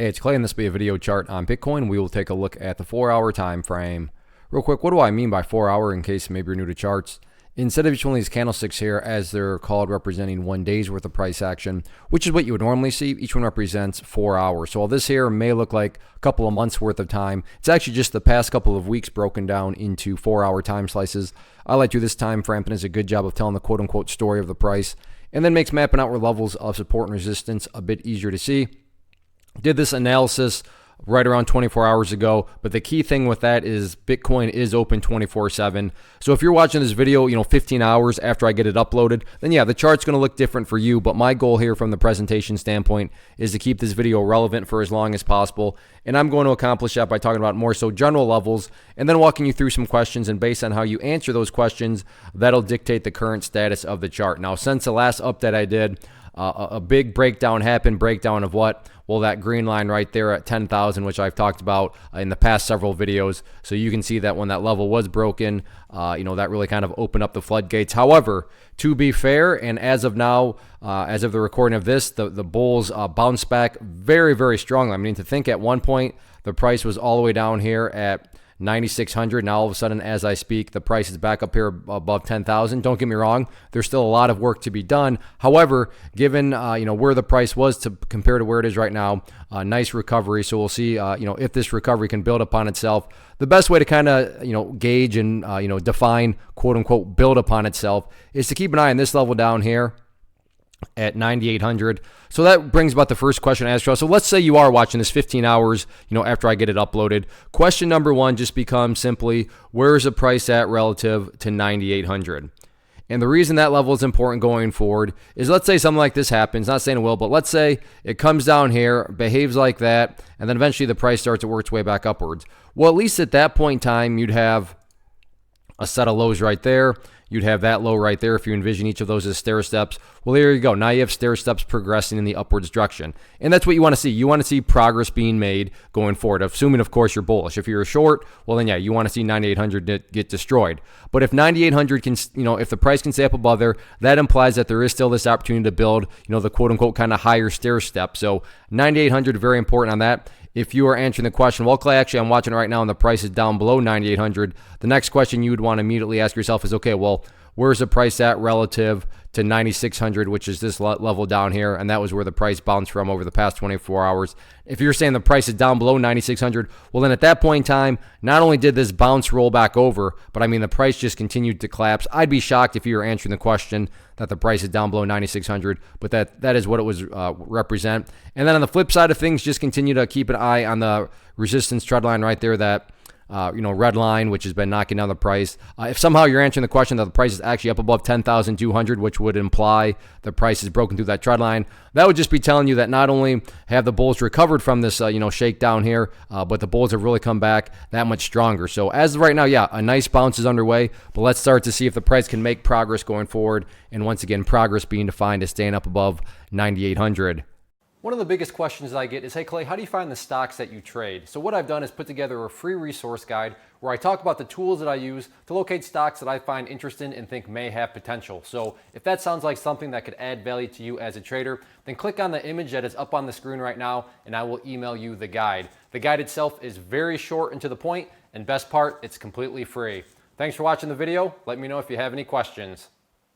Hey, it's Clay, and this will be a video chart on Bitcoin. We will take a look at the 4-hour time frame. Real quick, what do I mean by 4-hour in case maybe you're new to charts? Instead of each one of these candlesticks here, as they're called, representing 1 day's worth of price action, which is what you would normally see, each one represents 4 hours. So while this here may look like a couple of months worth of time, it's actually just the past couple of weeks broken down into 4-hour time slices. I like to do this time frame, and does a good job of telling the quote-unquote story of the price, and then makes mapping out where levels of support and resistance a bit easier to see. Did this analysis right around 24 hours ago, but the key thing with that is Bitcoin is open 24/7. So if you're watching this video, 15 hours after I get it uploaded, then yeah, the chart's going to look different for you. But my goal here from the presentation standpoint is to keep this video relevant for as long as possible. And I'm going to accomplish that by talking about more so general levels and then walking you through some questions. And based on how you answer those questions, that'll dictate the current status of the chart. Now, since the last update I did, a big breakdown happened. Breakdown of what? Well, that green line right there at 10,000, which I've talked about in the past several videos. So you can see that when that level was broken, that really kind of opened up the floodgates. However, to be fair, and as of now, as of the recording of this, the bulls bounced back very, very strongly. I mean, to think at one point, the price was all the way down here at 9,600. Now all of a sudden, as I speak, the price is back up here above 10,000. Don't get me wrong, there's still a lot of work to be done. However, given where the price was to compare to where it is right now, nice recovery. So we'll see if this recovery can build upon itself. The best way to kind of gauge and define quote unquote build upon itself is to keep an eye on this level down here at 9,800. So that brings about the first question I asked you. So let's say you are watching this 15 hours, after I get it uploaded. Question number one just becomes simply, where is the price at relative to 9,800? And the reason that level is important going forward is, let's say something like this happens, not saying it will, but let's say it comes down here, behaves like that, and then eventually the price starts to work its way back upwards. Well, at least at that point in time, you'd have a set of lows right there. You'd have that low right there if you envision each of those as stair steps. Well, there you go. Now you have stair steps progressing in the upwards direction. And that's what you want to see. You want to see progress being made going forward, assuming, of course, you're bullish. If you're a short, well, then, yeah, you want to see 9,800 get destroyed. But if 9,800 can, if the price can stay up above there, that implies that there is still this opportunity to build, the quote-unquote kind of higher stair step. So 9,800, very important on that. If you are answering the question, well, Clay, actually, I'm watching it right now and the price is down below 9,800. The next question you would want to immediately ask yourself is, okay, well, where's the price at relative to 9,600, which is this level down here? And that was where the price bounced from over the past 24 hours. If you're saying the price is down below 9,600, well, then at that point in time, not only did this bounce roll back over, but I mean, the price just continued to collapse. I'd be shocked if you were answering the question that the price is down below 9,600, but that is what it was represent. And then on the flip side of things, just continue to keep an eye on the resistance trend line right there, that red line, which has been knocking down the price. If somehow you're answering the question that the price is actually up above 10,200, which would imply the price is broken through that trend line, that would just be telling you that not only have the bulls recovered from this, shakedown here, but the bulls have really come back that much stronger. So as of right now, yeah, a nice bounce is underway, but let's start to see if the price can make progress going forward. And once again, progress being defined as staying up above 9,800. One of the biggest questions I get is, hey Clay, how do you find the stocks that you trade? So what I've done is put together a free resource guide where I talk about the tools that I use to locate stocks that I find interesting and think may have potential. So if that sounds like something that could add value to you as a trader, then click on the image that is up on the screen right now and I will email you the guide. The guide itself is very short and to the point, and best part, it's completely free. Thanks for watching the video. Let me know if you have any questions.